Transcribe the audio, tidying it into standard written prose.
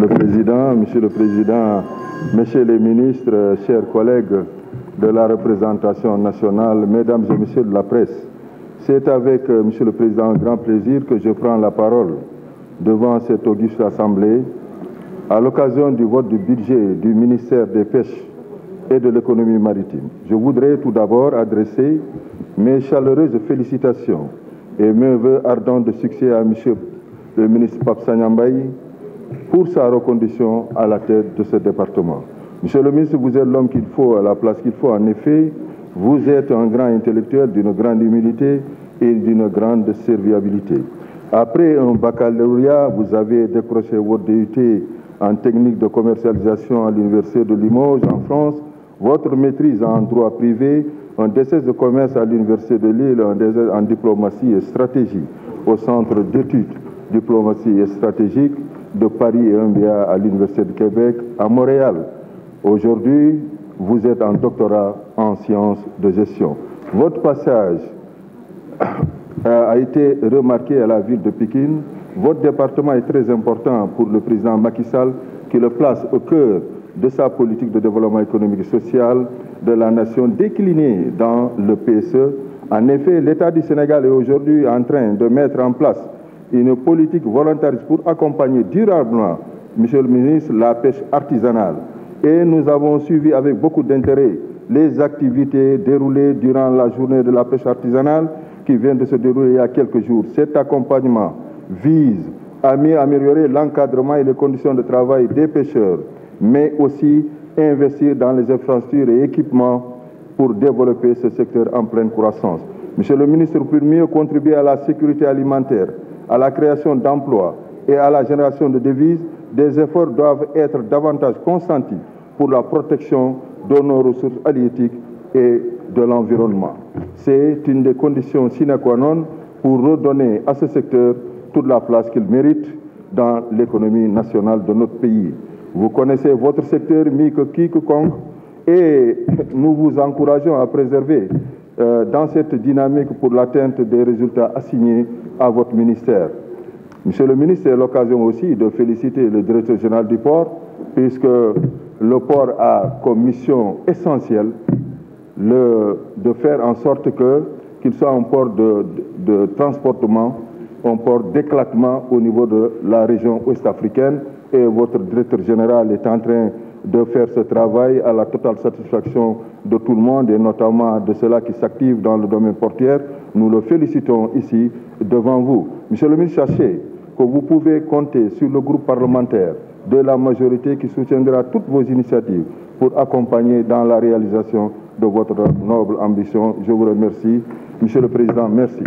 Monsieur le Président, Messieurs les ministres, chers collègues de la représentation nationale, Mesdames et Messieurs de la presse, c'est avec Monsieur le Président un grand plaisir que je prends la parole devant cette auguste Assemblée à l'occasion du vote du budget du ministère des Pêches et de l'économie maritime. Je voudrais tout d'abord adresser mes chaleureuses félicitations et mes vœux ardents de succès à Monsieur le ministre Pape Sagna Mbaye pour sa reconduction à la tête de ce département. Monsieur le ministre, vous êtes l'homme qu'il faut à la place qu'il faut. En effet, vous êtes un grand intellectuel d'une grande humilité et d'une grande serviabilité. Après un baccalauréat, vous avez décroché votre DUT en technique de commercialisation à l'Université de Limoges en France, votre maîtrise en droit privé, un DCS de commerce à l'Université de Lille, un DCS en diplomatie et stratégie au Centre d'études diplomatie et stratégique de Paris et un MBA à l'Université de Québec à Montréal. Aujourd'hui, vous êtes en doctorat en sciences de gestion. Votre passage a été remarqué à la ville de Pékin. Votre département est très important pour le président Macky Sall, qui le place au cœur de sa politique de développement économique et social de la nation déclinée dans le PSE. En effet, l'État du Sénégal est aujourd'hui en train de mettre en place une politique volontariste pour accompagner durablement, Monsieur le ministre, la pêche artisanale. Et nous avons suivi avec beaucoup d'intérêt les activités déroulées durant la journée de la pêche artisanale qui vient de se dérouler il y a quelques jours. Cet accompagnement vise à mieux améliorer l'encadrement et les conditions de travail des pêcheurs, mais aussi investir dans les infrastructures et équipements pour développer ce secteur en pleine croissance. Monsieur le ministre, pour mieux contribuer à la sécurité alimentaire, à la création d'emplois et à la génération de devises, des efforts doivent être davantage consentis pour la protection de nos ressources halieutiques et de l'environnement. C'est une des conditions sine qua non pour redonner à ce secteur toute la place qu'il mérite dans l'économie nationale de notre pays. Vous connaissez votre secteur mieux que quiconque et nous vous encourageons à préserver dans cette dynamique pour l'atteinte des résultats assignés à votre ministère. Monsieur le ministre, c'est l'occasion aussi de féliciter le directeur général du port, puisque le port a comme mission essentielle de faire en sorte qu'il soit un port de transportement, un port d'éclatement au niveau de la région ouest-africaine. Et votre directeur général est en train de faire ce travail à la totale satisfaction de tout le monde et notamment de ceux-là qui s'activent dans le domaine portuaire. Nous le félicitons ici devant vous. Monsieur le ministre, sachez que vous pouvez compter sur le groupe parlementaire de la majorité qui soutiendra toutes vos initiatives pour accompagner dans la réalisation de votre noble ambition. Je vous remercie. Monsieur le Président, merci.